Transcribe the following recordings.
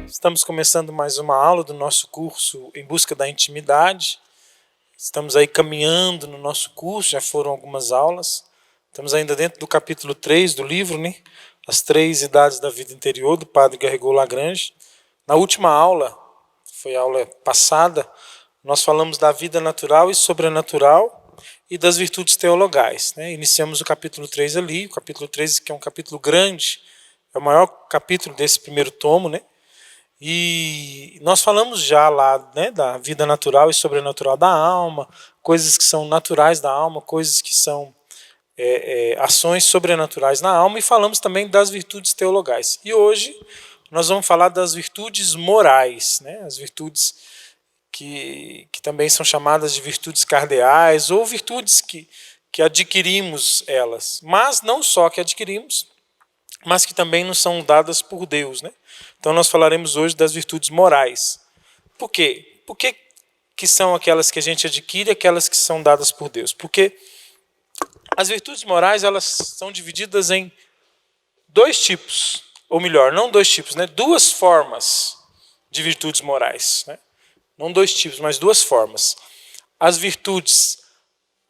Estamos começando mais uma aula do nosso curso Em Busca da Intimidade. Estamos aí caminhando no nosso curso, já foram algumas aulas. Estamos ainda dentro do capítulo 3 do livro, né? As 3 idades da vida interior, do padre Garrigou-Lagrange. Na última aula, foi a aula passada, nós falamos da vida natural e sobrenatural e das virtudes teologais, né? Iniciamos o capítulo 3 ali, o capítulo 3 que é um capítulo grande, é o maior capítulo desse primeiro tomo, né? E nós falamos já lá, né, da vida natural e sobrenatural da alma, coisas que são naturais da alma, coisas que são ações sobrenaturais na alma, e falamos também das virtudes teologais. E hoje nós vamos falar das virtudes morais, né, as virtudes que também são chamadas de virtudes cardeais, ou virtudes que adquirimos elas, mas não só que adquirimos, mas que também nos são dadas por Deus, né? Então nós falaremos hoje das virtudes morais. Por quê? Por que são aquelas que a gente adquire e aquelas que são dadas por Deus? Porque as virtudes morais, elas são divididas em 2 tipos, ou melhor, não 2 tipos, né? 2 formas de virtudes morais, né? Não 2 tipos, mas 2 formas. As virtudes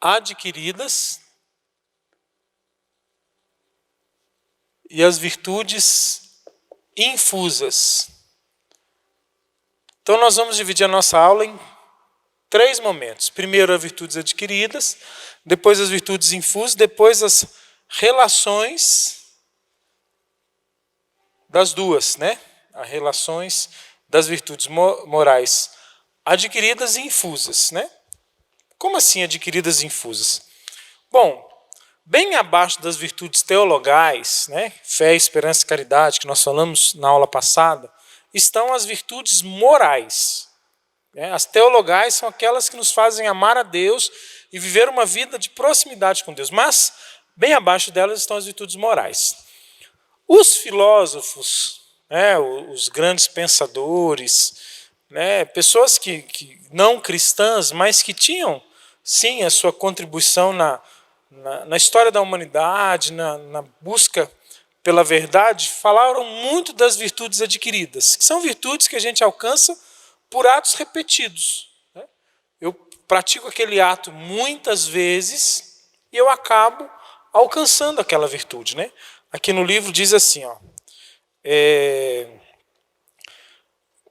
adquiridas e as virtudes infusas. Então nós vamos dividir a nossa aula em 3 momentos. Primeiro as virtudes adquiridas, depois as virtudes infusas, depois as relações das duas, né? As relações das virtudes morais adquiridas e infusas, né? Como assim adquiridas e infusas? Bom, bem abaixo das virtudes teologais, né, fé, esperança e caridade, que nós falamos na aula passada, estão as virtudes morais. As teologais são aquelas que nos fazem amar a Deus e viver uma vida de proximidade com Deus. Mas, bem abaixo delas estão as virtudes morais. Os filósofos, né, os grandes pensadores, né, pessoas que não cristãs, mas que tinham, sim, a sua contribuição na história da humanidade, na busca pela verdade, falaram muito das virtudes adquiridas, que são virtudes que a gente alcança por atos repetidos. Eu pratico aquele ato muitas vezes e eu acabo alcançando aquela virtude, né? Aqui no livro diz assim, ó,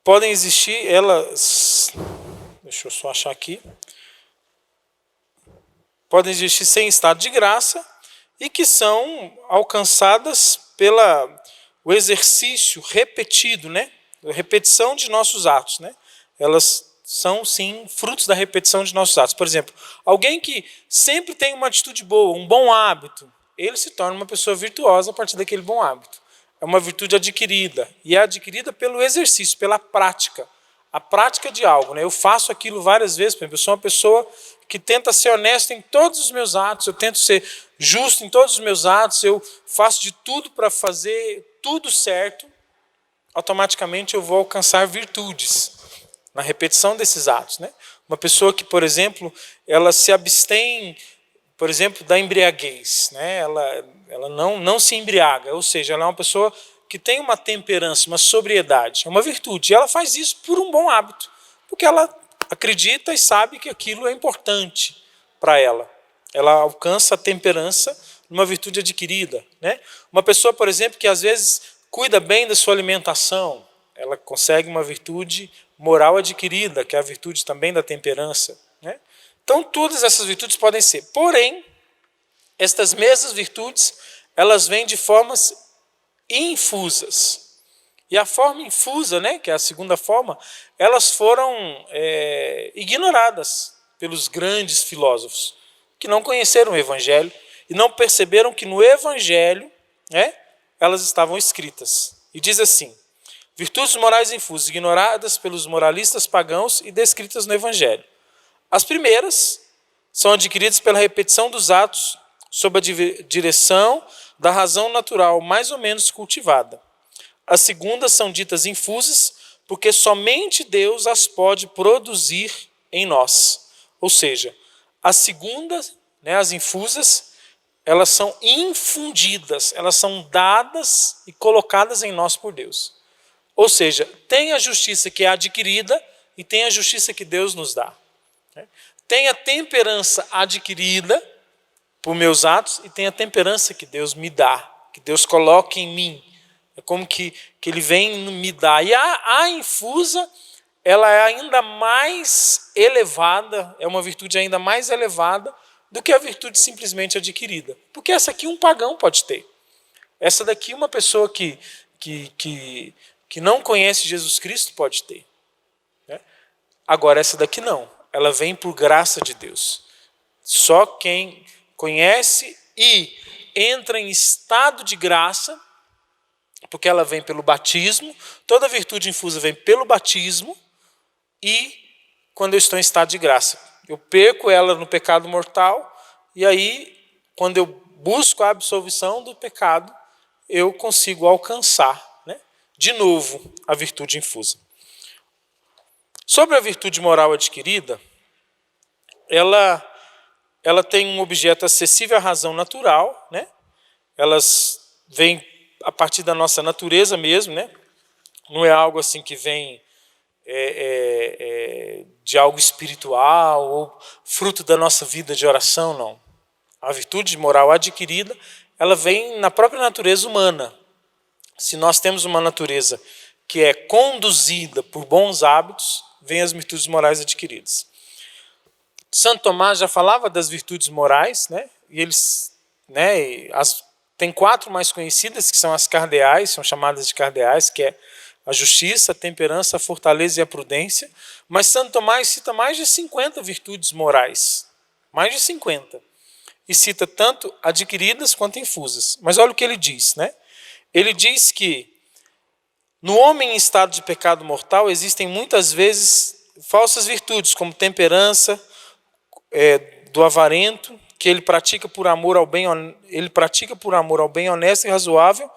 podem existir elas, deixa eu só achar aqui, podem existir sem estado de graça e que são alcançadas pelo exercício repetido, né? A repetição de nossos atos, né? Elas são, sim, frutos da repetição de nossos atos. Por exemplo, alguém que sempre tem uma atitude boa, um bom hábito, ele se torna uma pessoa virtuosa a partir daquele bom hábito. É uma virtude adquirida, e é adquirida pelo exercício, pela prática. A prática de algo, né? Eu faço aquilo várias vezes, por exemplo, eu sou uma pessoa que tenta ser honesto em todos os meus atos, eu tento ser justo em todos os meus atos, eu faço de tudo para fazer tudo certo, automaticamente eu vou alcançar virtudes na repetição desses atos, né? Uma pessoa que, por exemplo, ela se abstém, por exemplo, da embriaguez, né? Ela não se embriaga, ou seja, ela é uma pessoa que tem uma temperança, uma sobriedade, é uma virtude, e ela faz isso por um bom hábito, porque ela acredita e sabe que aquilo é importante para ela. Ela alcança a temperança numa virtude adquirida, né? Uma pessoa, por exemplo, que às vezes cuida bem da sua alimentação, ela consegue uma virtude moral adquirida, que é a virtude também da temperança, né? Então, todas essas virtudes podem ser. Porém, estas mesmas virtudes, elas vêm de formas infusas. E a forma infusa, né, que é a segunda forma, elas foram ignoradas pelos grandes filósofos, que não conheceram o Evangelho e não perceberam que no Evangelho, né, elas estavam escritas. E diz assim, virtudes morais infusas, ignoradas pelos moralistas pagãos e descritas no Evangelho. As primeiras são adquiridas pela repetição dos atos sob a direção da razão natural mais ou menos cultivada. As segundas são ditas infusas porque somente Deus as pode produzir em nós. Ou seja, as segundas, né, as infusas, elas são infundidas, elas são dadas e colocadas em nós por Deus. Ou seja, tem a justiça que é adquirida e tem a justiça que Deus nos dá. Tem a temperança adquirida por meus atos e tem a temperança que Deus me dá, que Deus coloca em mim. É como que Ele vem me dar. E a infusa, ela é ainda mais elevada, é uma virtude ainda mais elevada do que a virtude simplesmente adquirida. Porque essa aqui um pagão pode ter. Essa daqui uma pessoa que não conhece Jesus Cristo pode ter. Agora essa daqui não. Ela vem por graça de Deus. Só quem conhece e entra em estado de graça, porque ela vem pelo batismo, toda virtude infusa vem pelo batismo, e quando eu estou em estado de graça. Eu perco ela no pecado mortal, e aí, quando eu busco a absolvição do pecado, eu consigo alcançar, de novo, a virtude infusa. Sobre a virtude moral adquirida, ela tem um objeto acessível à razão natural, Elas vêm a partir da nossa natureza mesmo, Não é algo assim que vem de algo espiritual ou fruto da nossa vida de oração, não. A virtude moral adquirida, ela vem na própria natureza humana. Se nós temos uma natureza que é conduzida por bons hábitos, vem as virtudes morais adquiridas. Santo Tomás já falava das virtudes morais, e eles, tem 4 mais conhecidas, que são as cardeais, são chamadas de cardeais, que é a justiça, a temperança, a fortaleza e a prudência. Mas Santo Tomás cita mais de 50 virtudes morais, mais de 50. E cita tanto adquiridas quanto infusas. Mas olha o que ele diz, Ele diz que no homem em estado de pecado mortal existem muitas vezes falsas virtudes, como temperança, do avarento, que ele pratica por amor ao bem honesto e razoável,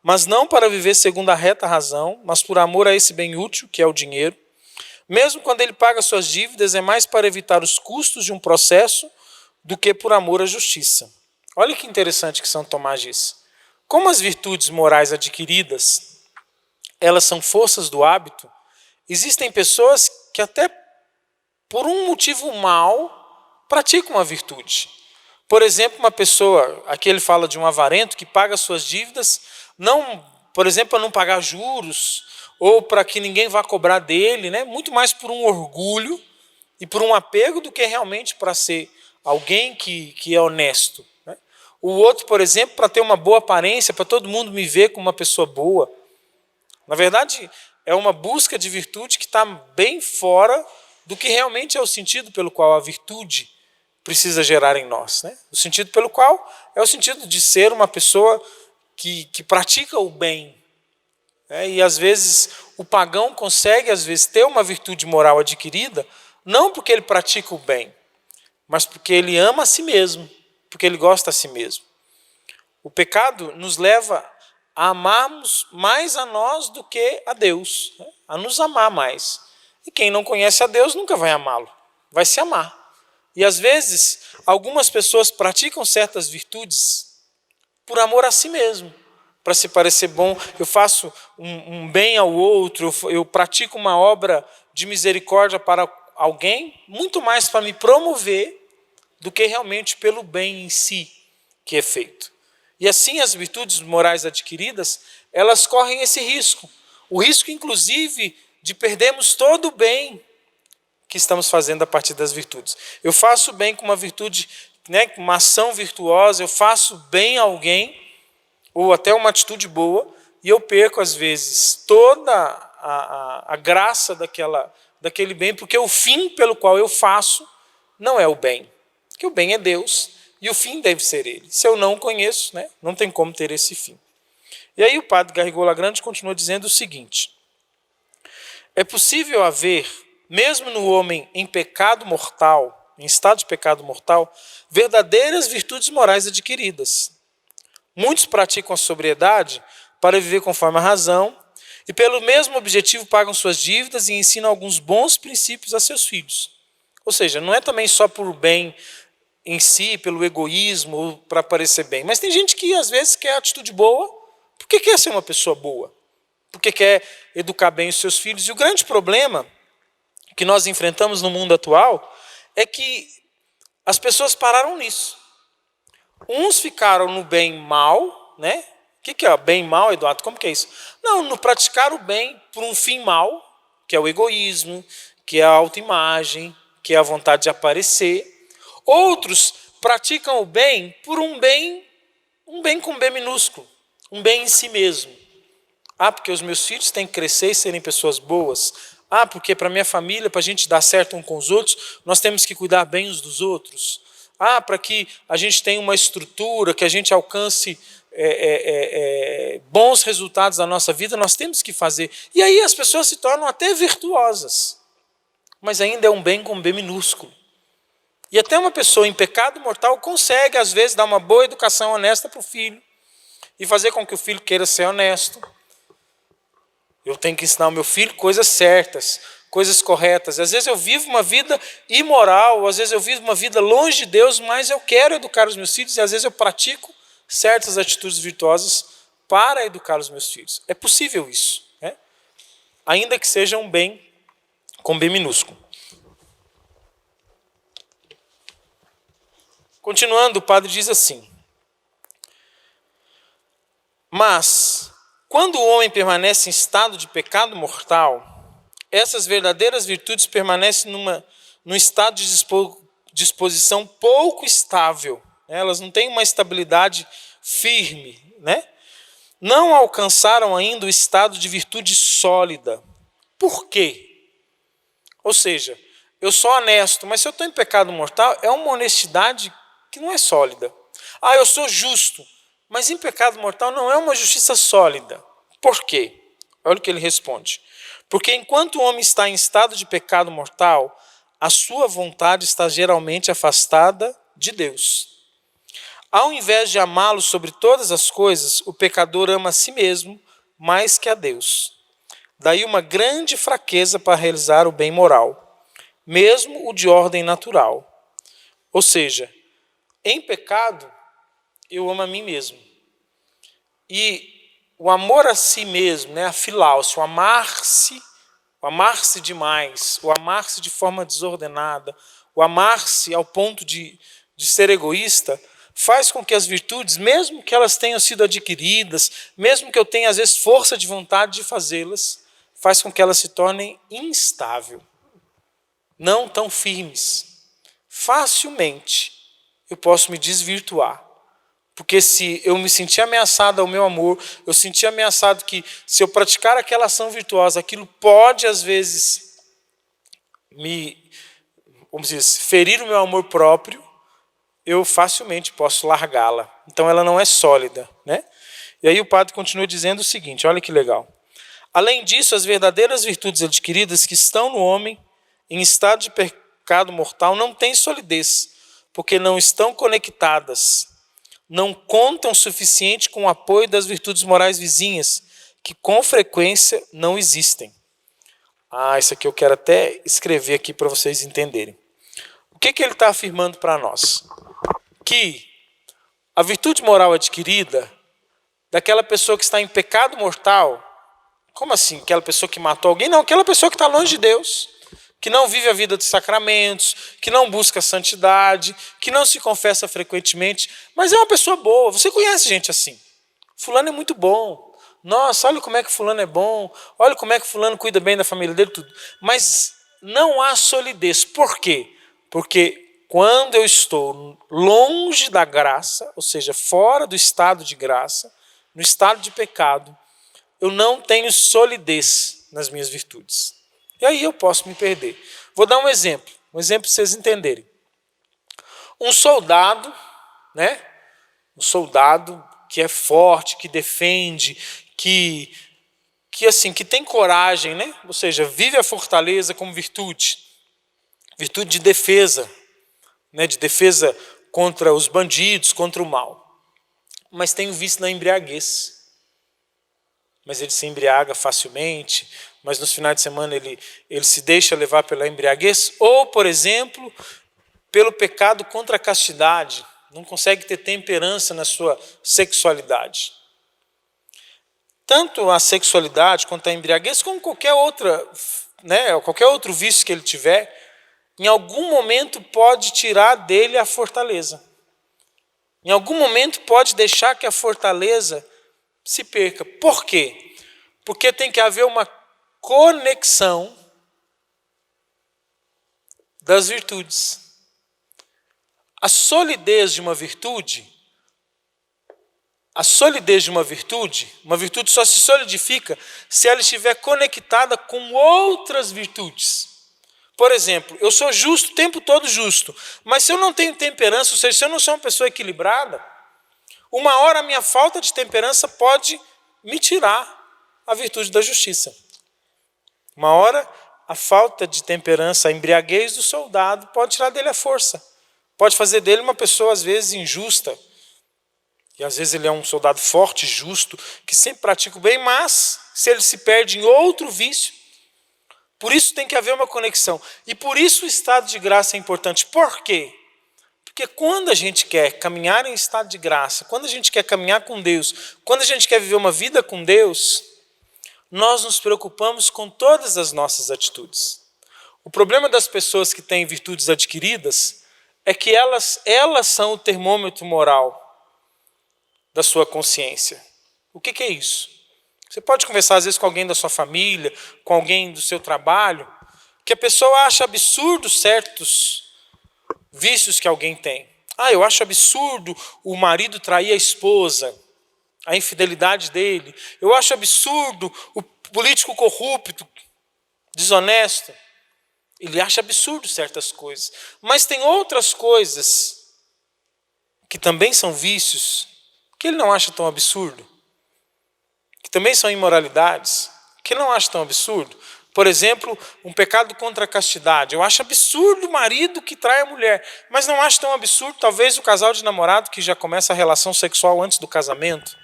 mas não para viver segundo a reta razão, mas por amor a esse bem útil, que é o dinheiro. Mesmo quando ele paga suas dívidas, é mais para evitar os custos de um processo do que por amor à justiça. Olha que interessante que São Tomás diz. Como as virtudes morais adquiridas, elas são forças do hábito, existem pessoas que até por um motivo mau praticam a virtude. Por exemplo, uma pessoa, aqui ele fala de um avarento que paga suas dívidas, não, por exemplo, para não pagar juros, ou para que ninguém vá cobrar dele, muito mais por um orgulho e por um apego do que realmente para ser alguém que é honesto. O outro, por exemplo, para ter uma boa aparência, para todo mundo me ver como uma pessoa boa. Na verdade, é uma busca de virtude que está bem fora do que realmente é o sentido pelo qual a virtude precisa gerar em nós. O sentido pelo qual é o sentido de ser uma pessoa que pratica o bem. E às vezes o pagão consegue às vezes ter uma virtude moral adquirida, não porque ele pratica o bem, mas porque ele ama a si mesmo, porque ele gosta a si mesmo. O pecado nos leva a amarmos mais a nós do que a Deus, a nos amar mais. E quem não conhece a Deus nunca vai amá-lo, vai se amar. E às vezes, algumas pessoas praticam certas virtudes por amor a si mesmo, para se parecer bom. Eu faço um bem ao outro, eu pratico uma obra de misericórdia para alguém, muito mais para me promover do que realmente pelo bem em si que é feito. E assim as virtudes morais adquiridas, elas correm esse risco. O risco, inclusive, de perdermos todo o bem que estamos fazendo a partir das virtudes. Eu faço bem com uma virtude, uma ação virtuosa, eu faço bem a alguém, ou até uma atitude boa, e eu perco, às vezes, toda a graça daquele bem, porque o fim pelo qual eu faço não é o bem. Porque o bem é Deus, e o fim deve ser Ele. Se eu não o conheço, não tem como ter esse fim. E aí o padre Garrigou-Lagrange continua dizendo o seguinte: é possível haver, mesmo no homem em pecado mortal, em estado de pecado mortal, verdadeiras virtudes morais adquiridas. Muitos praticam a sobriedade para viver conforme a razão e pelo mesmo objetivo pagam suas dívidas e ensinam alguns bons princípios a seus filhos. Ou seja, não é também só por bem em si, pelo egoísmo, ou para parecer bem. Mas tem gente que às vezes quer atitude boa, porque quer ser uma pessoa boa. porque quer educar bem os seus filhos. E o grande problema que nós enfrentamos no mundo atual é que as pessoas pararam nisso. Uns ficaram no bem mal, né? O que é bem mal, Eduardo? Como que é isso? Não, no praticar o bem por um fim mal, que é o egoísmo, que é a autoimagem, que é a vontade de aparecer. Outros praticam o bem por um bem com B minúsculo, um bem em si mesmo. Porque os meus filhos têm que crescer e serem pessoas boas. Porque para a minha família, para a gente dar certo um com os outros, nós temos que cuidar bem uns dos outros. Para que a gente tenha uma estrutura, que a gente alcance bons resultados na nossa vida, nós temos que fazer. E aí as pessoas se tornam até virtuosas, mas ainda é um bem com B minúsculo. E até uma pessoa em pecado mortal consegue, às vezes, dar uma boa educação honesta para o filho e fazer com que o filho queira ser honesto. Eu tenho que ensinar ao meu filho coisas certas, coisas corretas. Às vezes eu vivo uma vida imoral, às vezes eu vivo uma vida longe de Deus, mas eu quero educar os meus filhos e às vezes eu pratico certas atitudes virtuosas para educar os meus filhos. É possível isso, né? Ainda que seja um bem com B minúsculo. Continuando, o padre diz assim: mas quando o homem permanece em estado de pecado mortal, essas verdadeiras virtudes permanecem num estado de disposição pouco estável. Elas não têm uma estabilidade firme, né? Não alcançaram ainda o estado de virtude sólida. Por quê? Ou seja, eu sou honesto, mas se eu estou em pecado mortal, é uma honestidade que não é sólida. Eu sou justo, mas em pecado mortal não é uma justiça sólida. Por quê? Olha o que ele responde. Porque enquanto o homem está em estado de pecado mortal, a sua vontade está geralmente afastada de Deus. Ao invés de amá-lo sobre todas as coisas, o pecador ama a si mesmo mais que a Deus. Daí uma grande fraqueza para realizar o bem moral, mesmo o de ordem natural. Ou seja, em pecado, eu amo a mim mesmo. E o amor a si mesmo, né, a filáusia, o amar-se demais, o amar-se de forma desordenada, o amar-se ao ponto de ser egoísta, faz com que as virtudes, mesmo que elas tenham sido adquiridas, mesmo que eu tenha às vezes força de vontade de fazê-las, faz com que elas se tornem instáveis, não tão firmes. Facilmente eu posso me desvirtuar. Porque se eu me sentir ameaçado ao meu amor, eu sentir ameaçado que se eu praticar aquela ação virtuosa, aquilo pode às vezes vamos dizer, ferir o meu amor próprio, eu facilmente posso largá-la. Então ela não é sólida, né? E aí o padre continua dizendo o seguinte, olha que legal. Além disso, as verdadeiras virtudes adquiridas que estão no homem em estado de pecado mortal não têm solidez, porque não estão conectadas, não contam o suficiente com o apoio das virtudes morais vizinhas, que com frequência não existem. Isso aqui eu quero até escrever aqui para vocês entenderem. O que ele está afirmando para nós? Que a virtude moral adquirida daquela pessoa que está em pecado mortal, como assim? Aquela pessoa que matou alguém? Não, aquela pessoa que está longe de Deus, que não vive a vida dos sacramentos, que não busca a santidade, que não se confessa frequentemente, mas é uma pessoa boa. Você conhece gente assim? Fulano é muito bom. Nossa, olha como é que fulano é bom. Olha como é que fulano cuida bem da família dele, tudo. Mas não há solidez. Por quê? Porque quando eu estou longe da graça, ou seja, fora do estado de graça, no estado de pecado, eu não tenho solidez nas minhas virtudes. E aí eu posso me perder. Vou dar um exemplo para vocês entenderem. Um soldado, né? Um soldado que é forte, que defende, que tem coragem, né? Ou seja, vive a fortaleza como virtude de defesa, né? De defesa contra os bandidos, contra o mal. Mas tem o vício na embriaguez. Mas ele se embriaga facilmente, mas nos finais de semana ele se deixa levar pela embriaguez, ou, por exemplo, pelo pecado contra a castidade, não consegue ter temperança na sua sexualidade. tanto a sexualidade quanto a embriaguez, como qualquer outra, né, qualquer outro vício que ele tiver, em algum momento pode tirar dele a fortaleza. Em algum momento pode deixar que a fortaleza se perca. Por quê? Porque tem que haver uma conexão das virtudes. A solidez de uma virtude uma virtude só se solidifica se ela estiver conectada com outras virtudes. Por exemplo, eu sou justo o tempo todo justo, mas se eu não tenho temperança, ou seja, se eu não sou uma pessoa equilibrada, uma hora a minha falta de temperança pode me tirar a virtude da justiça. Uma hora a falta de temperança, a embriaguez do soldado pode tirar dele a força. Pode fazer dele uma pessoa às vezes injusta. E às vezes ele é um soldado forte, justo, que sempre pratica o bem, mas se ele se perde em outro vício, por isso tem que haver uma conexão. E por isso o estado de graça é importante. Por quê? Porque quando a gente quer caminhar em estado de graça, quando a gente quer caminhar com Deus, quando a gente quer viver uma vida com Deus, nós nos preocupamos com todas as nossas atitudes. O problema das pessoas que têm virtudes adquiridas é que elas são o termômetro moral da sua consciência. O que é isso? Você pode conversar às vezes com alguém da sua família, com alguém do seu trabalho, que a pessoa acha absurdo certos vícios que alguém tem. Eu acho absurdo o marido trair a esposa, a infidelidade dele. Eu acho absurdo o político corrupto, desonesto. Ele acha absurdo certas coisas. Mas tem outras coisas que também são vícios, que ele não acha tão absurdo, que também são imoralidades, que ele não acha tão absurdo. Por exemplo, um pecado contra a castidade. Eu acho absurdo o marido que trai a mulher, mas não acho tão absurdo, talvez, o casal de namorado que já começa a relação sexual antes do casamento.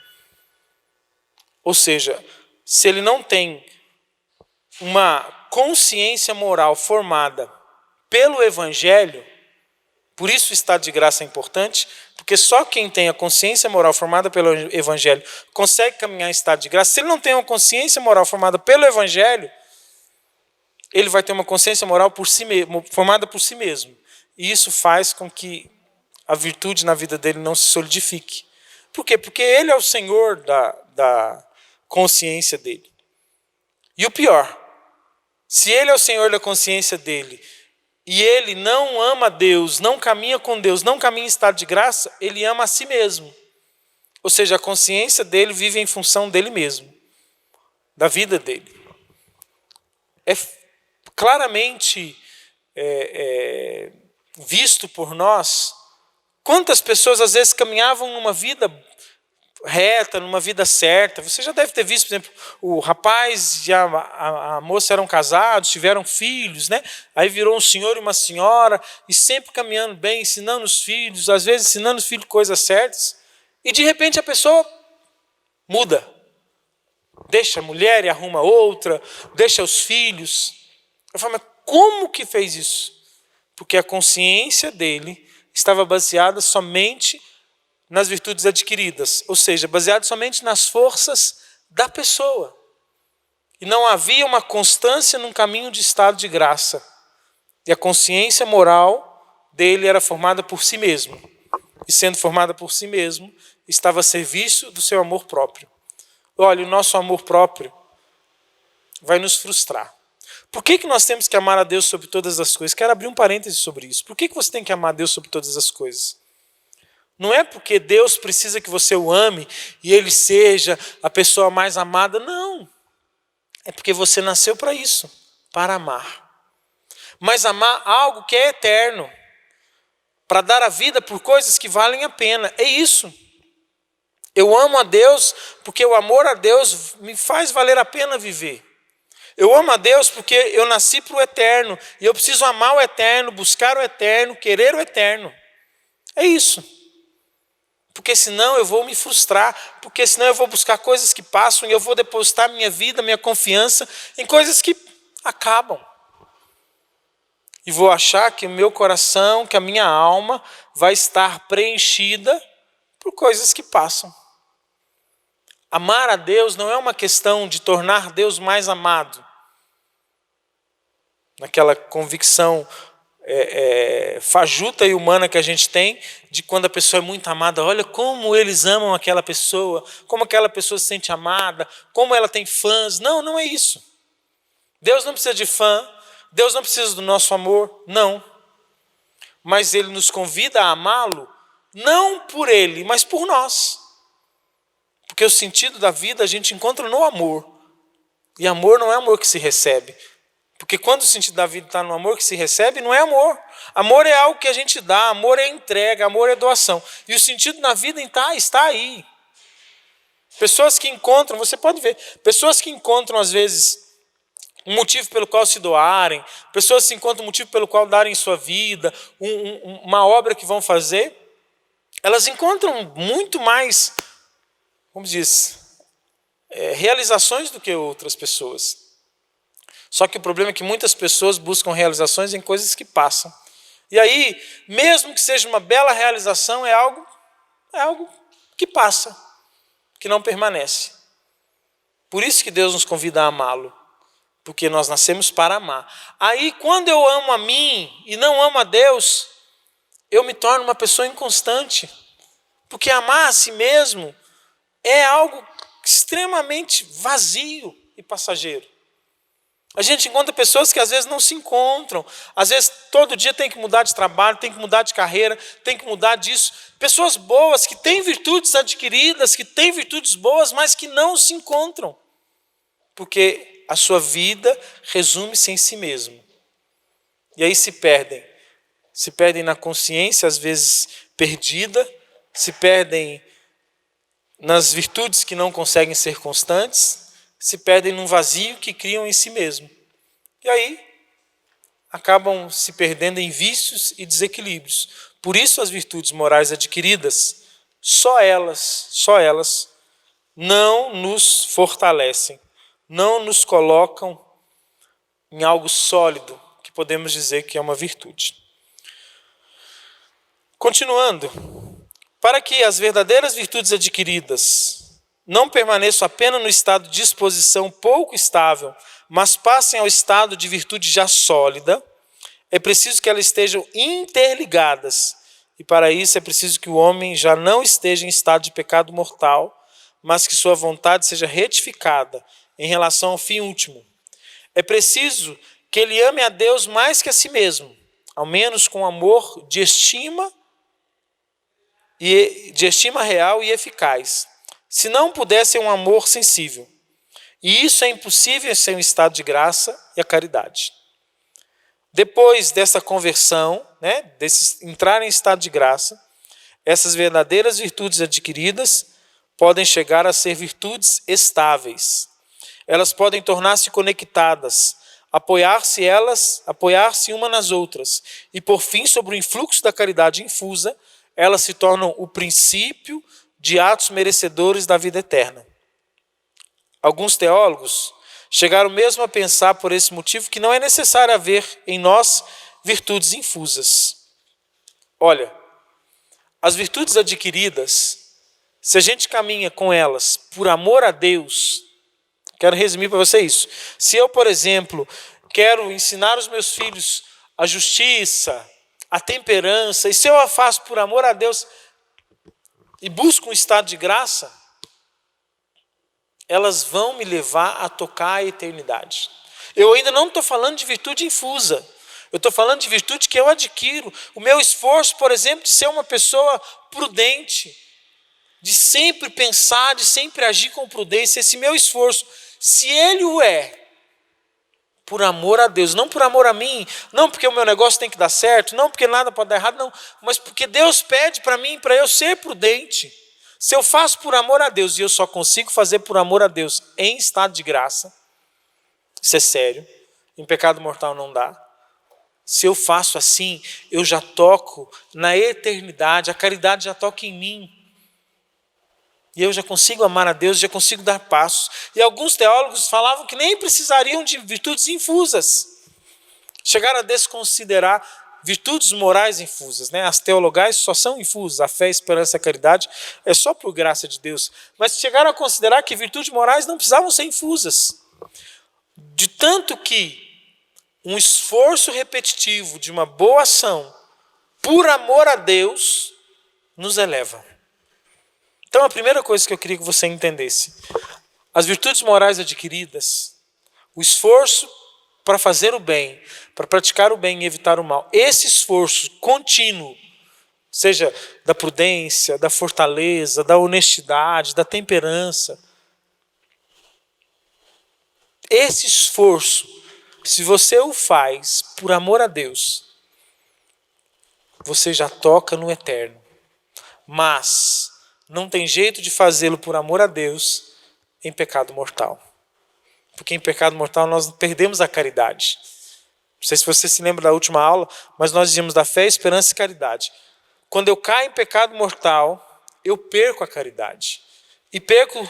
Ou seja, se ele não tem uma consciência moral formada pelo Evangelho, por isso o estado de graça é importante, porque só quem tem a consciência moral formada pelo Evangelho consegue caminhar em estado de graça. Se ele não tem uma consciência moral formada pelo Evangelho, ele vai ter uma consciência moral formada por si mesmo. E isso faz com que a virtude na vida dele não se solidifique. Por quê? Porque ele é o Senhor da consciência dele. E o pior, se ele é o Senhor da consciência dele, e ele não ama Deus, não caminha com Deus, não caminha em estado de graça, ele ama a si mesmo. Ou seja, a consciência dele vive em função dele mesmo, da vida dele. É claramente visto por nós quantas pessoas às vezes caminhavam numa vida reta, numa vida certa. Você já deve ter visto, por exemplo, o rapaz e a moça eram casados, tiveram filhos, né? Aí virou um senhor e uma senhora, e sempre caminhando bem, ensinando os filhos, às vezes ensinando os filhos coisas certas, e de repente a pessoa muda. Deixa a mulher e arruma outra, deixa os filhos. Eu falo, mas como que fez isso? Porque a consciência dele estava baseada somente nas virtudes adquiridas, ou seja, baseado somente nas forças da pessoa. E não havia uma constância num caminho de estado de graça. E a consciência moral dele era formada por si mesmo. E sendo formada por si mesmo, estava a serviço do seu amor próprio. Olha, o nosso amor próprio vai nos frustrar. Por que nós temos que amar a Deus sobre todas as coisas? Quero abrir um parêntese sobre isso. Por que você tem que amar a Deus sobre todas as coisas? Não é porque Deus precisa que você o ame e Ele seja a pessoa mais amada, não. É porque você nasceu para isso, para amar. Mas amar algo que é eterno, para dar a vida por coisas que valem a pena, é isso. Eu amo a Deus porque o amor a Deus me faz valer a pena viver. Eu amo a Deus porque eu nasci para o eterno e eu preciso amar o eterno, buscar o eterno, querer o eterno. É isso. Porque senão eu vou me frustrar, porque senão eu vou buscar coisas que passam e eu vou depositar minha vida, minha confiança em coisas que acabam. E vou achar que o meu coração, que a minha alma vai estar preenchida por coisas que passam. Amar a Deus não é uma questão de tornar Deus mais amado. Naquela convicção fajuta e humana que a gente tem, de quando a pessoa é muito amada, olha como eles amam aquela pessoa, como aquela pessoa se sente amada, como ela tem fãs. Não, não é isso. Deus não precisa de fã, Deus não precisa do nosso amor, não. Mas Ele nos convida a amá-lo, não por Ele, mas por nós. Porque o sentido da vida a gente encontra no amor. E amor não é amor que se recebe. Porque quando o sentido da vida está no amor que se recebe, não é amor. Amor é algo que a gente dá, amor é entrega, amor é doação. E o sentido na vida está aí. Pessoas que encontram, você pode ver, pessoas que encontram às vezes um motivo pelo qual se doarem, pessoas que encontram um motivo pelo qual darem sua vida, uma obra que vão fazer, elas encontram muito mais, como diz, realizações do que outras pessoas. Só que o problema é que muitas pessoas buscam realizações em coisas que passam. E aí, mesmo que seja uma bela realização, é algo que passa, que não permanece. Por isso que Deus nos convida a amá-lo, porque nós nascemos para amar. Aí, quando eu amo a mim e não amo a Deus, eu me torno uma pessoa inconstante. Porque amar a si mesmo é algo extremamente vazio e passageiro. A gente encontra pessoas que às vezes não se encontram. Às vezes todo dia tem que mudar de trabalho, tem que mudar de carreira, tem que mudar disso. Pessoas boas que têm virtudes adquiridas, que têm virtudes boas, mas que não se encontram. Porque a sua vida resume-se em si mesmo. E aí se perdem. Se perdem na consciência, às vezes perdida, se perdem nas virtudes que não conseguem ser constantes, se perdem num vazio que criam em si mesmo. E aí, acabam se perdendo em vícios e desequilíbrios. Por isso as virtudes morais adquiridas, só elas não nos fortalecem, não nos colocam em algo sólido, que podemos dizer que é uma virtude. Continuando, para que as verdadeiras virtudes adquiridas não permaneçam apenas no estado de disposição pouco estável, mas passem ao estado de virtude já sólida, é preciso que elas estejam interligadas. E para isso é preciso que o homem já não esteja em estado de pecado mortal, mas que sua vontade seja retificada em relação ao fim último. É preciso que ele ame a Deus mais que a si mesmo, ao menos com amor de estima real e eficaz. Se não puder ser um amor sensível. E isso é impossível sem o estado de graça e a caridade. Depois dessa conversão, desse entrar em estado de graça, essas verdadeiras virtudes adquiridas podem chegar a ser virtudes estáveis. Elas podem tornar-se conectadas, apoiar-se uma nas outras. E por fim, sobre o influxo da caridade infusa, elas se tornam o princípio de atos merecedores da vida eterna. Alguns teólogos chegaram mesmo a pensar por esse motivo que não é necessário haver em nós virtudes infusas. Olha, as virtudes adquiridas, se a gente caminha com elas por amor a Deus, quero resumir para você isso. Se eu, por exemplo, quero ensinar os meus filhos a justiça, a temperança, e se eu a faço por amor a Deus e busco um estado de graça, elas vão me levar a tocar a eternidade. Eu ainda não estou falando de virtude infusa. Eu estou falando de virtude que eu adquiro. O meu esforço, por exemplo, de ser uma pessoa prudente, de sempre pensar, de sempre agir com prudência. Esse meu esforço, se ele o é, por amor a Deus, não por amor a mim, não porque o meu negócio tem que dar certo, não porque nada pode dar errado, não, mas porque Deus pede para mim, para eu ser prudente. Se eu faço por amor a Deus e eu só consigo fazer por amor a Deus em estado de graça, isso é sério, em pecado mortal não dá. Se eu faço assim, eu já toco na eternidade, a caridade já toca em mim. E eu já consigo amar a Deus, já consigo dar passos. E alguns teólogos falavam que nem precisariam de virtudes infusas. Chegaram a desconsiderar virtudes morais infusas, né? As teologais só são infusas, a fé, a esperança e a caridade é só por graça de Deus. Mas chegaram a considerar que virtudes morais não precisavam ser infusas. De tanto que um esforço repetitivo de uma boa ação, por amor a Deus, nos eleva. Então a primeira coisa que eu queria que você entendesse, as virtudes morais adquiridas, o esforço para fazer o bem, para praticar o bem e evitar o mal, esse esforço contínuo, seja da prudência, da fortaleza, da honestidade, da temperança, esse esforço, se você o faz por amor a Deus, você já toca no eterno. Mas não tem jeito de fazê-lo por amor a Deus em pecado mortal. Porque em pecado mortal nós perdemos a caridade. Não sei se você se lembra da última aula, mas nós dizíamos da fé, esperança e caridade. Quando eu caio em pecado mortal, eu perco a caridade. E perco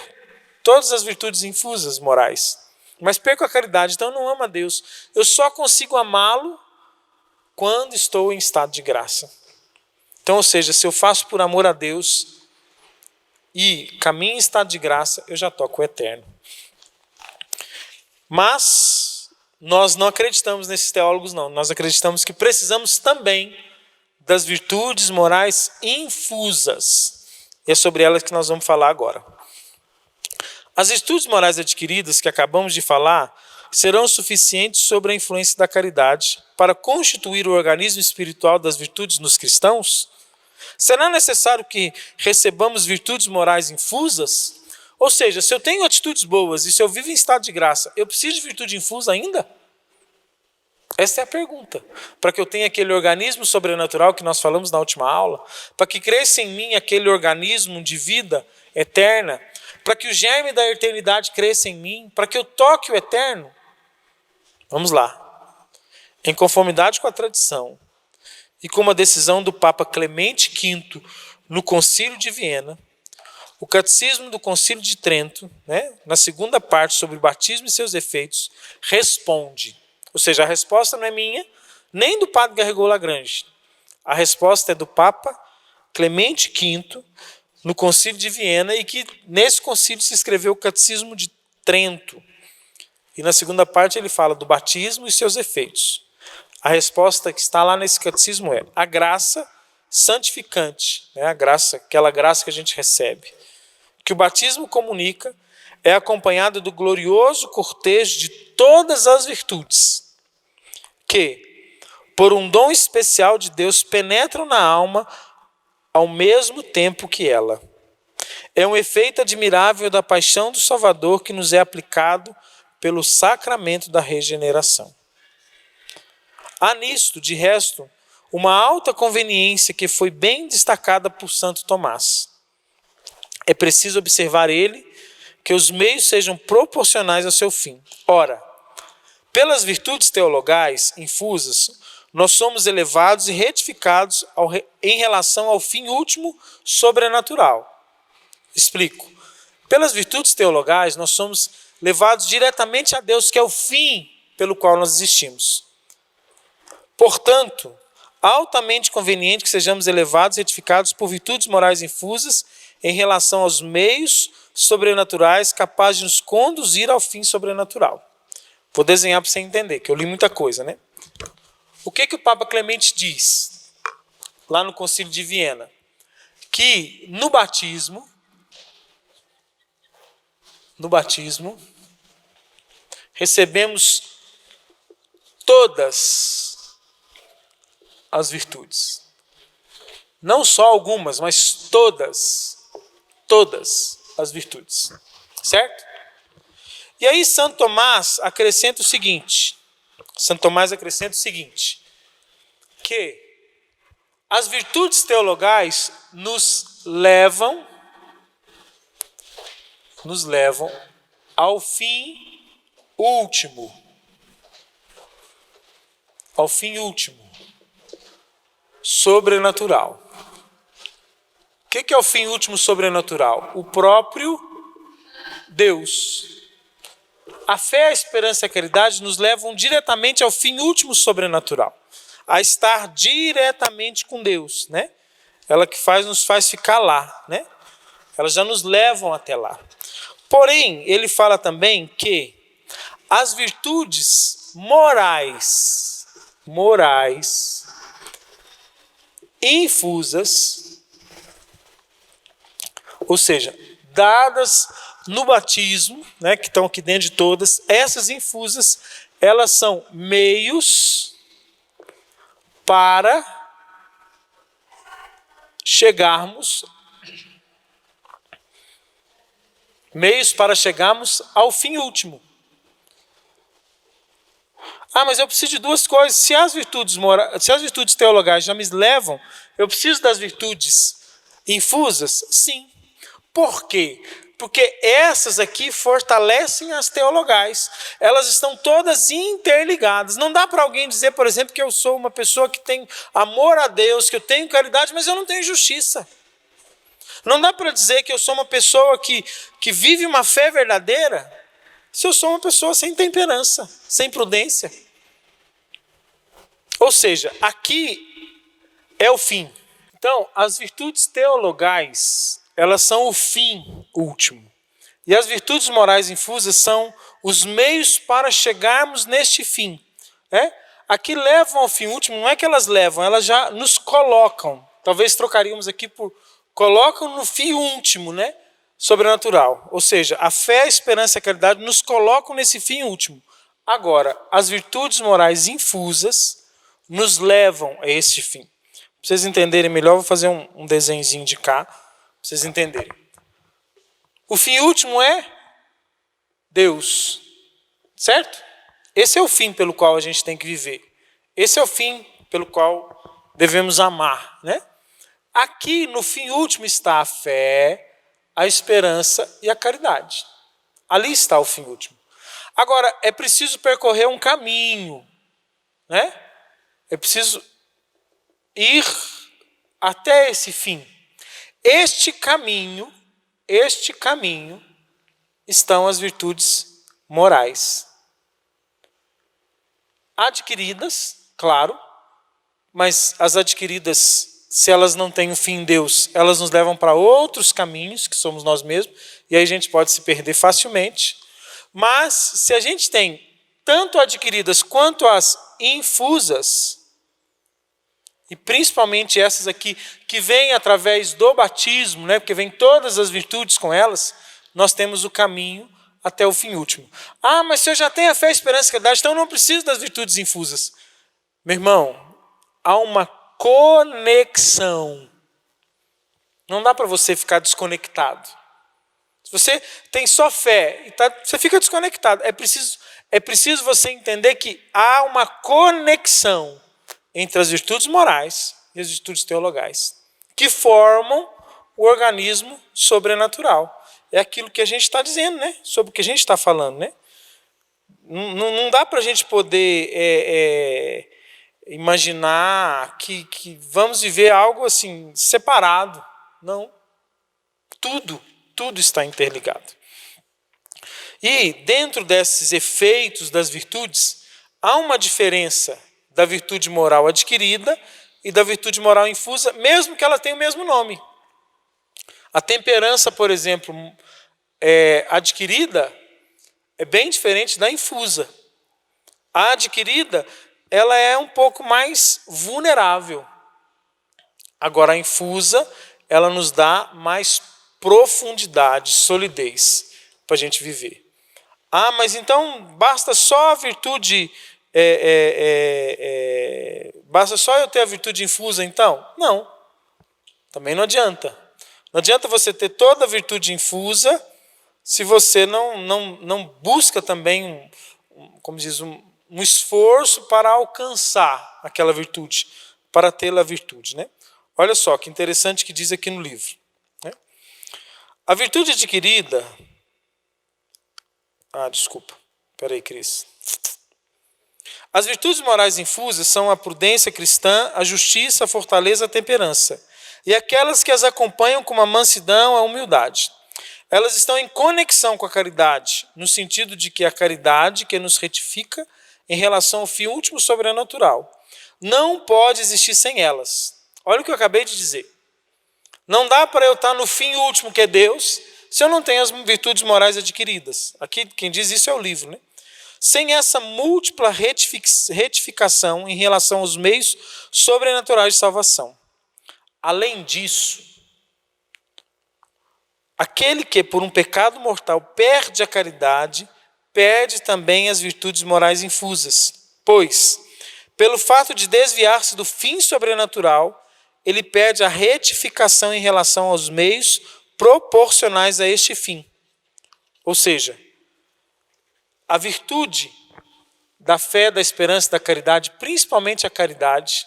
todas as virtudes infusas morais. Mas perco a caridade, então eu não amo a Deus. Eu só consigo amá-lo quando estou em estado de graça. Então, ou seja, se eu faço por amor a Deus e caminho em estado de graça, eu já toco o eterno. Mas nós não acreditamos nesses teólogos, não. Nós acreditamos que precisamos também das virtudes morais infusas. E é sobre elas que nós vamos falar agora. As virtudes morais adquiridas que acabamos de falar serão suficientes sobre a influência da caridade para constituir o organismo espiritual das virtudes nos cristãos? Será necessário que recebamos virtudes morais infusas? Ou seja, se eu tenho atitudes boas e se eu vivo em estado de graça, eu preciso de virtude infusa ainda? Essa é a pergunta. Para que eu tenha aquele organismo sobrenatural que nós falamos na última aula, para que cresça em mim aquele organismo de vida eterna, para que o germe da eternidade cresça em mim, para que eu toque o eterno. Vamos lá. Em conformidade com a tradição e com uma decisão do Papa Clemente V no Concílio de Viena, o Catecismo do Concílio de Trento, na segunda parte sobre o batismo e seus efeitos, responde. Ou seja, a resposta não é minha, nem do Padre Garrigou Lagrange. A resposta é do Papa Clemente V no Concílio de Viena, e que nesse concílio se escreveu o Catecismo de Trento. E na segunda parte ele fala do batismo e seus efeitos. A resposta que está lá nesse catecismo é a graça santificante, a graça, aquela graça que a gente recebe, que o batismo comunica, é acompanhado do glorioso cortejo de todas as virtudes, que, por um dom especial de Deus, penetram na alma ao mesmo tempo que ela. É um efeito admirável da paixão do Salvador que nos é aplicado pelo sacramento da regeneração. Há nisto, de resto, uma alta conveniência que foi bem destacada por Santo Tomás. É preciso observar ele que os meios sejam proporcionais ao seu fim. Ora, pelas virtudes teologais infusas, nós somos elevados e retificados em relação ao fim último sobrenatural. Explico. Pelas virtudes teologais, nós somos levados diretamente a Deus, que é o fim pelo qual nós existimos. Portanto, altamente conveniente que sejamos elevados e retificados por virtudes morais infusas em relação aos meios sobrenaturais capazes de nos conduzir ao fim sobrenatural. Vou desenhar para você entender, que eu li muita coisa, O que o Papa Clemente diz lá no Concílio de Viena? Que no batismo, recebemos todas as virtudes. Não só algumas, mas todas as virtudes. Certo? E aí Santo Tomás acrescenta o seguinte, que as virtudes teologais nos levam ao fim último. Sobrenatural. O que é o fim último sobrenatural? O próprio Deus. A fé, a esperança e a caridade nos levam diretamente ao fim último sobrenatural. a estar diretamente com Deus, né? Ela que nos faz ficar lá, né? Elas já nos levam até lá. Porém, ele fala também que as virtudes morais infusas, ou seja, dadas no batismo, né, que estão aqui dentro de todas, essas infusas, elas são meios para chegarmos ao fim último. Ah, mas eu preciso de duas coisas. Se as virtudes teologais já me levam, eu preciso das virtudes infusas? Sim. Por quê? Porque essas aqui fortalecem as teologais. Elas estão todas interligadas. Não dá para alguém dizer, por exemplo, que eu sou uma pessoa que tem amor a Deus, que eu tenho caridade, mas eu não tenho justiça. Não dá para dizer que eu sou uma pessoa que vive uma fé verdadeira, se eu sou uma pessoa sem temperança, sem prudência. Ou seja, aqui é o fim. Então, as virtudes teologais, elas são o fim último. E as virtudes morais infusas são os meios para chegarmos neste fim. Né? Aqui levam ao fim último, não é que elas levam, elas já nos colocam. Talvez trocaríamos aqui por colocam no fim último, né? Sobrenatural. Ou seja, a fé, a esperança e a caridade nos colocam nesse fim último. Agora, as virtudes morais infusas nos levam a esse fim. Para vocês entenderem melhor, vou fazer um desenhozinho de cá, para vocês entenderem. O fim último é Deus, certo? Esse é o fim pelo qual a gente tem que viver. Esse é o fim pelo qual devemos amar, né? Aqui no fim último está a fé, a esperança e a caridade. Ali está o fim último. Agora, é preciso percorrer um caminho, né? É preciso ir até esse fim. Este caminho estão as virtudes morais. Adquiridas, claro, mas as adquiridas, se elas não têm um fim em Deus, elas nos levam para outros caminhos, que somos nós mesmos, e aí a gente pode se perder facilmente. Mas, se a gente tem tanto adquiridas quanto as infusas, e principalmente essas aqui, que vêm através do batismo, né, porque vem todas as virtudes com elas, nós temos o caminho até o fim último. Ah, mas se eu já tenho a fé, a esperança e a caridade, então eu não preciso das virtudes infusas. Meu irmão, há uma conexão. Não dá para você ficar desconectado. Se você tem só fé, você fica desconectado. É preciso você entender que há uma conexão entre as virtudes morais e as virtudes teologais, que formam o organismo sobrenatural. É aquilo que a gente está dizendo, né? Sobre o que a gente está falando, né? Não dá para a gente poder imaginar que vamos viver algo assim separado. Não. Tudo está interligado. E dentro desses efeitos das virtudes, há uma diferença da virtude moral adquirida e da virtude moral infusa, mesmo que ela tenha o mesmo nome. A temperança, por exemplo, adquirida é bem diferente da infusa. A adquirida, ela é um pouco mais vulnerável. Agora, a infusa, ela nos dá mais profundidade, solidez para a gente viver. Ah, mas então basta só a virtude, basta só eu ter a virtude infusa então? Não, também não adianta. Não adianta você ter toda a virtude infusa se você não busca também, como diz, um esforço para alcançar aquela virtude, para tê-la a virtude, né? Olha só que interessante que diz aqui no livro. Né? A virtude adquirida... desculpa. Espera aí, Cris. As virtudes morais infusas são a prudência cristã, a justiça, a fortaleza, a temperança. E aquelas que as acompanham com a mansidão, a humildade. Elas estão em conexão com a caridade, no sentido de que a caridade que nos retifica em relação ao fim último sobrenatural. não pode existir sem elas. Olha o que eu acabei de dizer. Não dá para eu estar no fim último, que é Deus, se eu não tenho as virtudes morais adquiridas. Aqui quem diz isso é o livro, né? Sem essa múltipla retificação em relação aos meios sobrenaturais de salvação. Além disso, aquele que por um pecado mortal perde a caridade, perde também as virtudes morais infusas. Pois, pelo fato de desviar-se do fim sobrenatural, ele perde a retificação em relação aos meios proporcionais a este fim. Ou seja, a virtude da fé, da esperança e da caridade, principalmente a caridade,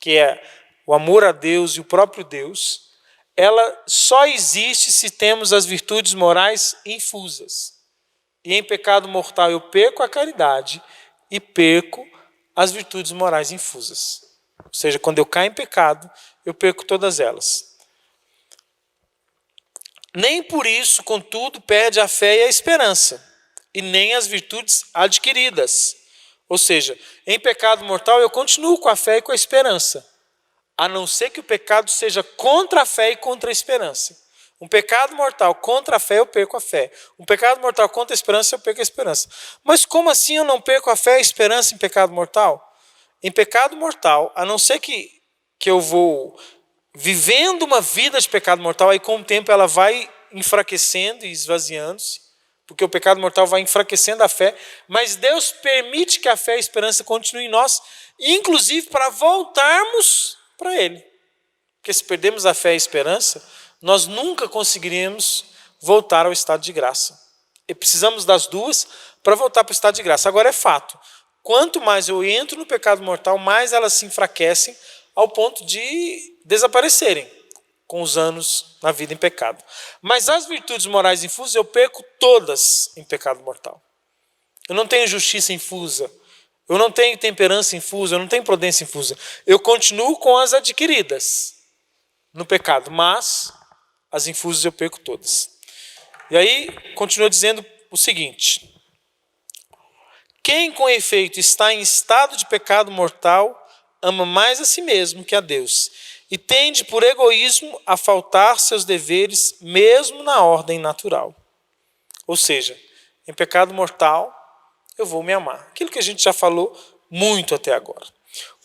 que é o amor a Deus e o próprio Deus, ela só existe se temos as virtudes morais infusas. E em pecado mortal eu perco a caridade e perco as virtudes morais infusas. Ou seja, quando eu caio em pecado, eu perco todas elas. Nem por isso, contudo, perde a fé e a esperança, e nem as virtudes adquiridas. Ou seja, em pecado mortal eu continuo com a fé e com a esperança, a não ser que o pecado seja contra a fé e contra a esperança. Um pecado mortal contra a fé, eu perco a fé. Um pecado mortal contra a esperança, eu perco a esperança. Mas como assim eu não perco a fé e a esperança em pecado mortal? Em pecado mortal, a não ser que eu vou vivendo uma vida de pecado mortal, aí com o tempo ela vai enfraquecendo e esvaziando-se, porque o pecado mortal vai enfraquecendo a fé, mas Deus permite que a fé e a esperança continuem em nós, inclusive para voltarmos para Ele. Porque se perdemos a fé e a esperança, nós nunca conseguiríamos voltar ao estado de graça. E precisamos das duas para voltar para o estado de graça. Agora é fato, quanto mais eu entro no pecado mortal, mais elas se enfraquecem ao ponto de desaparecerem com os anos na vida em pecado. Mas as virtudes morais infusas eu perco todas em pecado mortal. Eu não tenho justiça infusa, eu não tenho temperança infusa, eu não tenho prudência infusa. Eu continuo com as adquiridas no pecado, mas as infusas eu perco todas. E aí, continua dizendo o seguinte: quem com efeito está em estado de pecado mortal, ama mais a si mesmo que a Deus, e tende por egoísmo a faltar seus deveres, mesmo na ordem natural. Ou seja, em pecado mortal, eu vou me amar. Aquilo que a gente já falou muito até agora.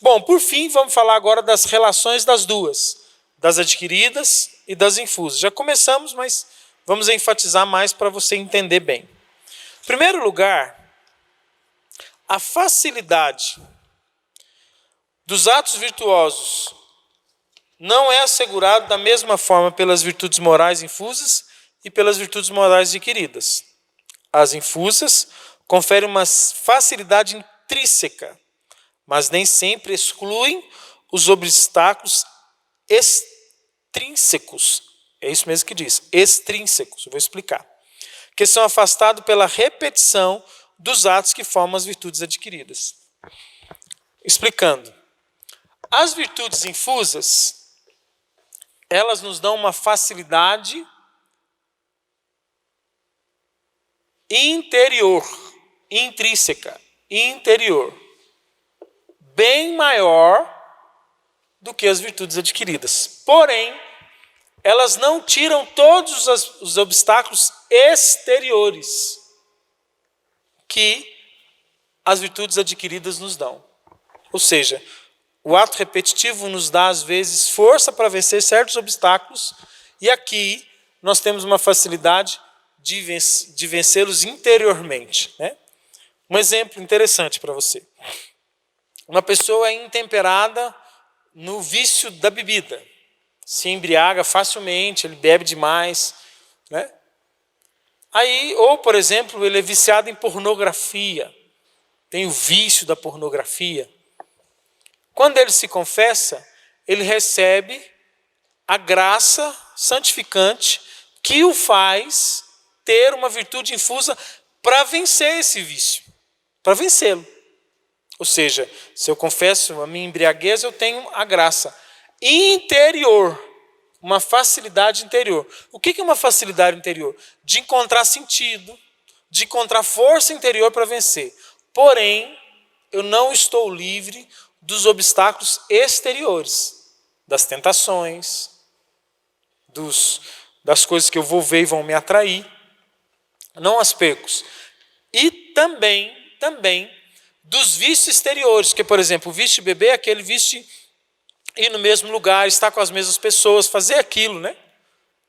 Bom, por fim, vamos falar agora das relações das duas, das adquiridas e das infusas. Já começamos, mas vamos enfatizar mais para você entender bem. Em primeiro lugar, a facilidade dos atos virtuosos não é assegurado da mesma forma pelas virtudes morais infusas e pelas virtudes morais adquiridas. As infusas conferem uma facilidade intrínseca, mas nem sempre excluem os obstáculos extrínsecos. É isso mesmo que diz, extrínsecos, eu vou explicar. Que são afastados pela repetição dos atos que formam as virtudes adquiridas. Explicando. As virtudes infusas, elas nos dão uma facilidade interior, intrínseca, interior, bem maior do que as virtudes adquiridas. Porém, elas não tiram todos os obstáculos exteriores que as virtudes adquiridas nos dão. Ou seja, o ato repetitivo nos dá, às vezes, força para vencer certos obstáculos, e aqui nós temos uma facilidade de vencê-los interiormente, né? Um exemplo interessante para você. Uma pessoa é intemperada no vício da bebida, se embriaga facilmente, ele bebe demais, né? Aí, ou, por exemplo, ele é viciado em pornografia, tem o vício da pornografia. Quando ele se confessa, ele recebe a graça santificante que o faz ter uma virtude infusa para vencer esse vício, para vencê-lo. Ou seja, se eu confesso a minha embriaguez, eu tenho a graça interior, uma facilidade interior. O que é uma facilidade interior? De encontrar sentido, de encontrar força interior para vencer. Porém, eu não estou livre dos obstáculos exteriores, das tentações, das coisas que eu vou ver e vão me atrair. Não as perco. E também dos vícios exteriores, que, por exemplo, o vício de beber é aquele vício de ir no mesmo lugar, estar com as mesmas pessoas, fazer aquilo, né?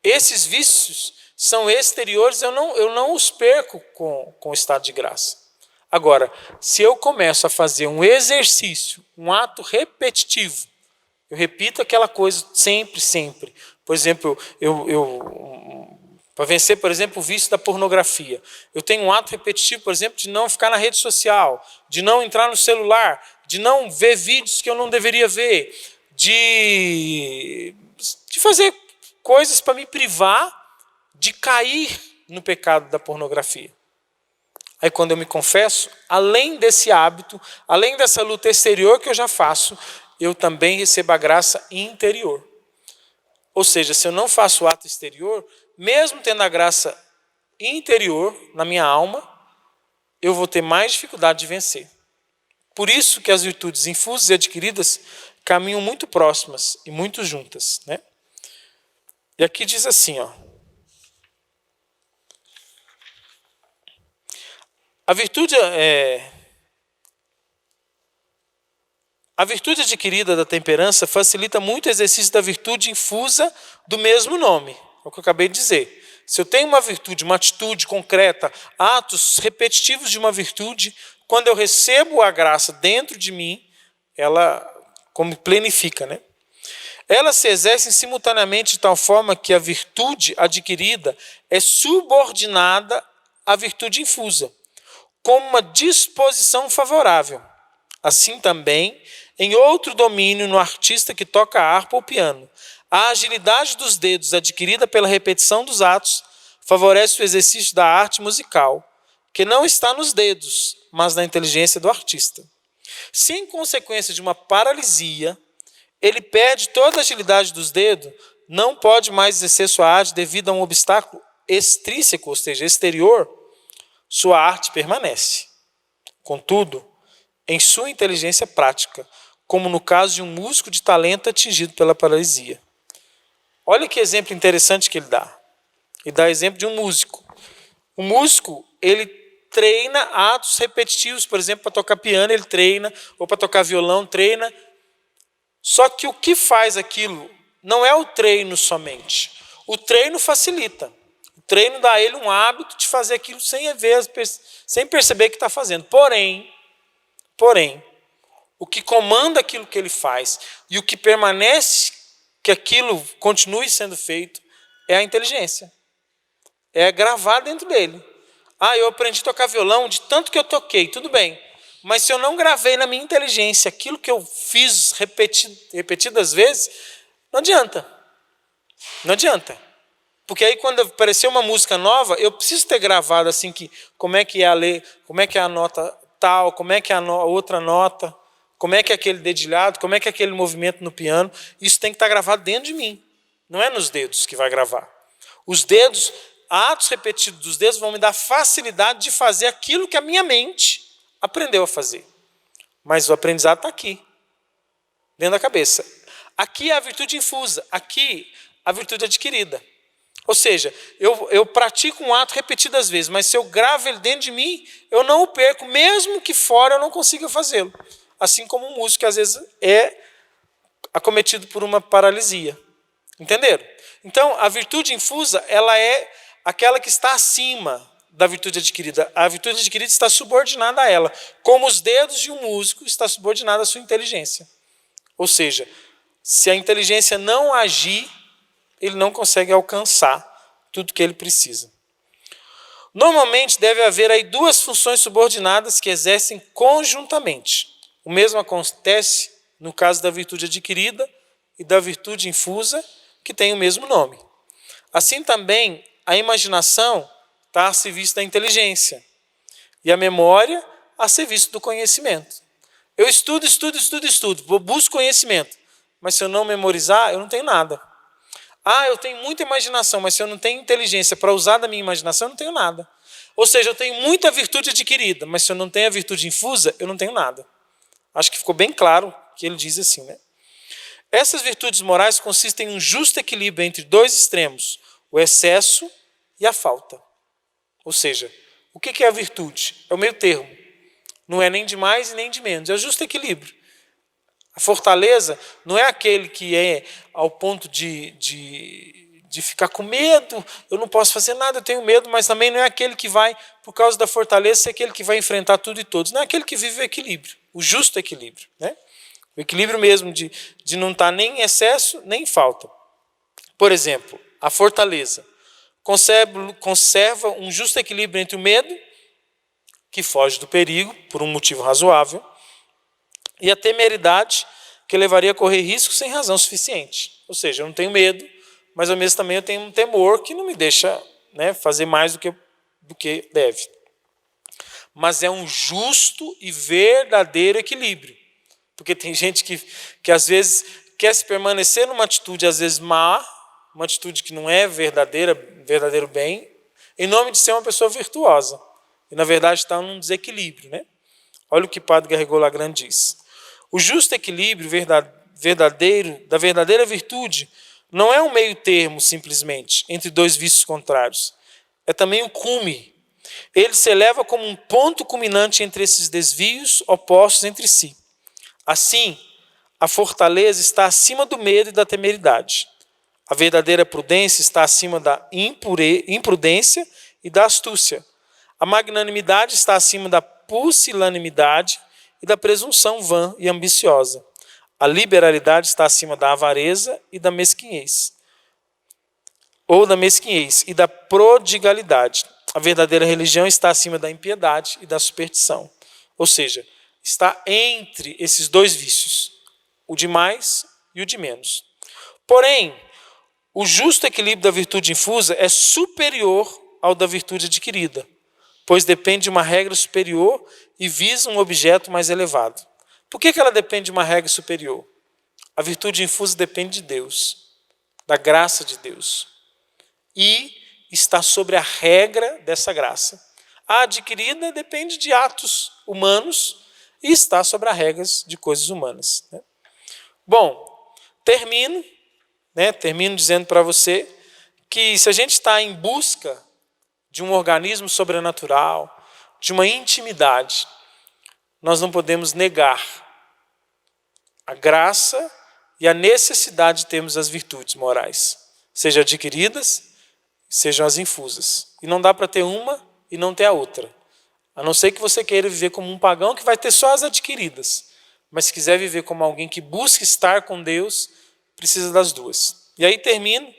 Esses vícios são exteriores, eu não os perco com o estado de graça. Agora, se eu começo a fazer um exercício, um ato repetitivo, eu repito aquela coisa sempre. Por exemplo, para vencer, por exemplo, o vício da pornografia, eu tenho um ato repetitivo, por exemplo, de não ficar na rede social, de não entrar no celular, de não ver vídeos que eu não deveria ver, de fazer coisas para me privar de cair no pecado da pornografia. Aí quando eu me confesso, além desse hábito, além dessa luta exterior que eu já faço, eu também recebo a graça interior. Ou seja, se eu não faço o ato exterior, mesmo tendo a graça interior na minha alma, eu vou ter mais dificuldade de vencer. Por isso que as virtudes infusas e adquiridas caminham muito próximas e muito juntas, né? E aqui diz assim, ó. A virtude adquirida da temperança facilita muito o exercício da virtude infusa do mesmo nome. É o que eu acabei de dizer. Se eu tenho uma virtude, uma atitude concreta, atos repetitivos de uma virtude, quando eu recebo a graça dentro de mim, ela como plenifica, né? Elas se exercem simultaneamente de tal forma que a virtude adquirida é subordinada à virtude infusa, como uma disposição favorável. Assim também, em outro domínio no artista que toca harpa ou piano, a agilidade dos dedos adquirida pela repetição dos atos favorece o exercício da arte musical, que não está nos dedos, mas na inteligência do artista. Se em consequência de uma paralisia, ele perde toda a agilidade dos dedos, não pode mais exercer sua arte devido a um obstáculo extrínseco, ou seja, exterior, sua arte permanece. Contudo, em sua inteligência prática, como no caso de um músico de talento atingido pela paralisia. Olha que exemplo interessante que ele dá. Ele dá exemplo de um músico. O músico, ele treina atos repetitivos, por exemplo, para tocar piano ele treina, ou para tocar violão treina. Só que o que faz aquilo não é o treino somente. O treino facilita. O treino dá a ele um hábito de fazer aquilo sem perceber que está fazendo. Porém, o que comanda aquilo que ele faz e o que permanece que aquilo continue sendo feito é a inteligência. É gravar dentro dele. Eu aprendi a tocar violão de tanto que eu toquei, tudo bem. Mas se eu não gravei na minha inteligência aquilo que eu fiz repetidas vezes, não adianta. Não adianta. Porque aí quando aparecer uma música nova, eu preciso ter gravado assim que como é que é a letra, como é que é a nota tal, como é que é a outra nota, como é que é aquele dedilhado, como é que é aquele movimento no piano. Isso tem que estar gravado dentro de mim. Não é nos dedos que vai gravar. Os dedos, atos repetidos dos dedos vão me dar facilidade de fazer aquilo que a minha mente aprendeu a fazer. Mas o aprendizado está aqui, dentro da cabeça. Aqui é a virtude infusa, aqui a virtude adquirida. Ou seja, eu pratico um ato repetidas vezes, mas se eu gravo ele dentro de mim, eu não o perco, mesmo que fora eu não consiga fazê-lo. Assim como um músico que às vezes é acometido por uma paralisia. Entenderam? Então, a virtude infusa, ela é aquela que está acima da virtude adquirida. A virtude adquirida está subordinada a ela, como os dedos de um músico está subordinada à sua inteligência. Ou seja, se a inteligência não agir, ele não consegue alcançar tudo que ele precisa. Normalmente deve haver aí duas funções subordinadas que exercem conjuntamente. O mesmo acontece no caso da virtude adquirida e da virtude infusa, que tem o mesmo nome. Assim também, a imaginação está a serviço da inteligência e a memória a serviço do conhecimento. Eu estudo, busco conhecimento, mas se eu não memorizar, eu não tenho nada. Eu tenho muita imaginação, mas se eu não tenho inteligência para usar da minha imaginação, eu não tenho nada. Ou seja, eu tenho muita virtude adquirida, mas se eu não tenho a virtude infusa, eu não tenho nada. Acho que ficou bem claro que ele diz assim, né? Essas virtudes morais consistem em um justo equilíbrio entre dois extremos, o excesso e a falta. Ou seja, o que é a virtude? É o meio termo. Não é nem de mais e nem de menos, é o justo equilíbrio. A fortaleza não é aquele que é ao ponto de ficar com medo, eu não posso fazer nada, eu tenho medo, mas também não é aquele que vai, por causa da fortaleza, ser aquele que vai enfrentar tudo e todos. Não é aquele que vive o equilíbrio, o justo equilíbrio, né? O equilíbrio mesmo de não estar nem em excesso, nem em falta. Por exemplo, a fortaleza conserva um justo equilíbrio entre o medo, que foge do perigo, por um motivo razoável, e a temeridade, que levaria a correr risco sem razão suficiente. Ou seja, eu não tenho medo, mas ao mesmo também eu tenho um temor que não me deixa, né, fazer mais do que deve. Mas é um justo e verdadeiro equilíbrio. Porque tem gente que às vezes quer se permanecer numa atitude às vezes má, uma atitude que não é verdadeiro bem, em nome de ser uma pessoa virtuosa. E na verdade está num desequilíbrio, né? Olha o que Padre Garrigou-Lagrange diz. O justo equilíbrio verdadeiro, da verdadeira virtude, não é um meio termo, simplesmente, entre dois vícios contrários. É também o cume. Ele se eleva como um ponto culminante entre esses desvios opostos entre si. Assim, a fortaleza está acima do medo e da temeridade. A verdadeira prudência está acima da imprudência e da astúcia. A magnanimidade está acima da pusilanimidade e da presunção vã e ambiciosa. A liberalidade está acima da avareza e da mesquinhez. Ou da mesquinhez e da prodigalidade. A verdadeira religião está acima da impiedade e da superstição. Ou seja, está entre esses dois vícios, o de mais e o de menos. Porém, o justo equilíbrio da virtude infusa é superior ao da virtude adquirida, pois depende de uma regra superior e visa um objeto mais elevado. Por que ela depende de uma regra superior? A virtude infusa depende de Deus, da graça de Deus, e está sobre a regra dessa graça. A adquirida depende de atos humanos e está sobre as regras de coisas humanas. Bom, termino dizendo para você que se a gente está em busca de um organismo sobrenatural, de uma intimidade, nós não podemos negar a graça e a necessidade de termos as virtudes morais, sejam adquiridas, sejam as infusas. E não dá para ter uma e não ter a outra. A não ser que você queira viver como um pagão que vai ter só as adquiridas. Mas se quiser viver como alguém que busca estar com Deus, precisa das duas. E aí termino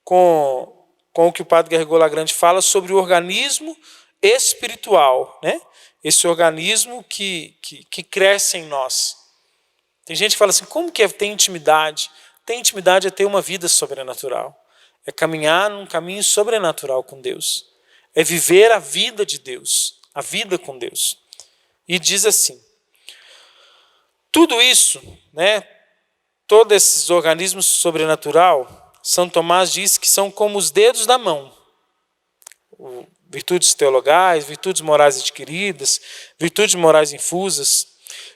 com o que o Padre Garrigou-Lagrange fala sobre o organismo espiritual, né? Esse organismo que cresce em nós. Tem gente que fala assim, como que é ter intimidade? Ter intimidade é ter uma vida sobrenatural. É caminhar num caminho sobrenatural com Deus. É viver a vida de Deus, a vida com Deus. E diz assim, tudo isso, né, todos esses organismos sobrenaturais, São Tomás diz que são como os dedos da mão. Virtudes teologais, virtudes morais adquiridas, virtudes morais infusas.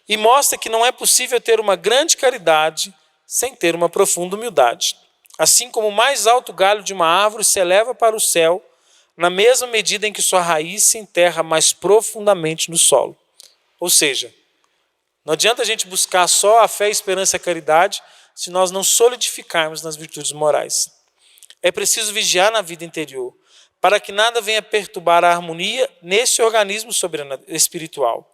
E mostra que não é possível ter uma grande caridade sem ter uma profunda humildade. Assim como o mais alto galho de uma árvore se eleva para o céu, na mesma medida em que sua raiz se enterra mais profundamente no solo. Ou seja, não adianta a gente buscar só a fé, a esperança e a caridade se nós não solidificarmos nas virtudes morais. É preciso vigiar na vida interior, para que nada venha perturbar a harmonia nesse organismo espiritual.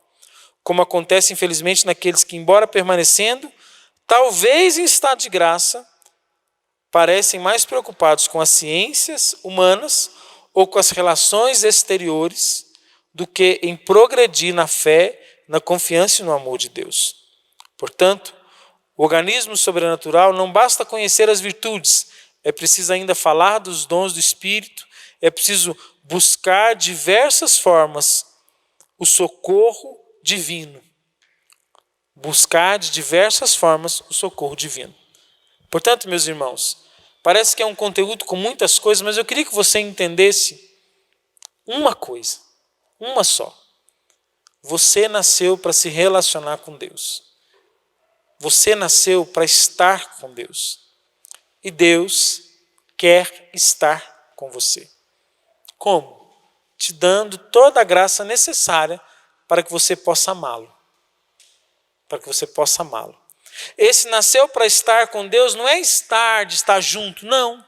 Como acontece, infelizmente, naqueles que, embora permanecendo, talvez em estado de graça, parecem mais preocupados com as ciências humanas ou com as relações exteriores do que em progredir na fé, na confiança e no amor de Deus. Portanto, o organismo sobrenatural não basta conhecer as virtudes, é preciso ainda falar dos dons do Espírito, é preciso buscar diversas formas o socorro divino. Buscar de diversas formas o socorro divino. Portanto, meus irmãos, parece que é um conteúdo com muitas coisas, mas eu queria que você entendesse uma coisa, uma só. Você nasceu para se relacionar com Deus. Você nasceu para estar com Deus. E Deus quer estar com você. Como? Te dando toda a graça necessária para que você possa amá-lo. Para que você possa amá-lo. Esse nasceu para estar com Deus não é estar, de estar junto, não.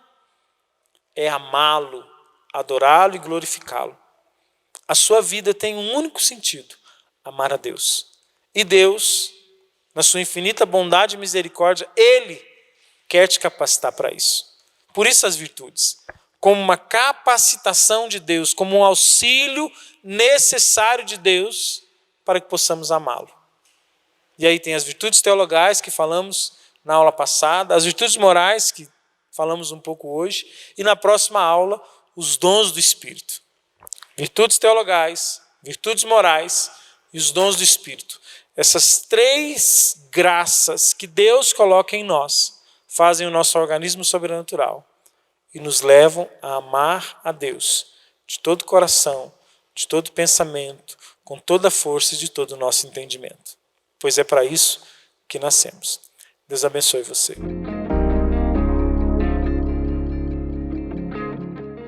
É amá-lo, adorá-lo e glorificá-lo. A sua vida tem um único sentido: amar a Deus. E Deus, na sua infinita bondade e misericórdia, Ele quer te capacitar para isso. Por isso as virtudes, como uma capacitação de Deus, como um auxílio necessário de Deus para que possamos amá-lo. E aí tem as virtudes teologais que falamos na aula passada, as virtudes morais que falamos um pouco hoje, e na próxima aula, os dons do Espírito. Virtudes teologais, virtudes morais e os dons do Espírito. Essas três graças que Deus coloca em nós fazem o nosso organismo sobrenatural e nos levam a amar a Deus de todo o coração, de todo o pensamento, com toda a força e de todo o nosso entendimento. Pois é para isso que nascemos. Deus abençoe você.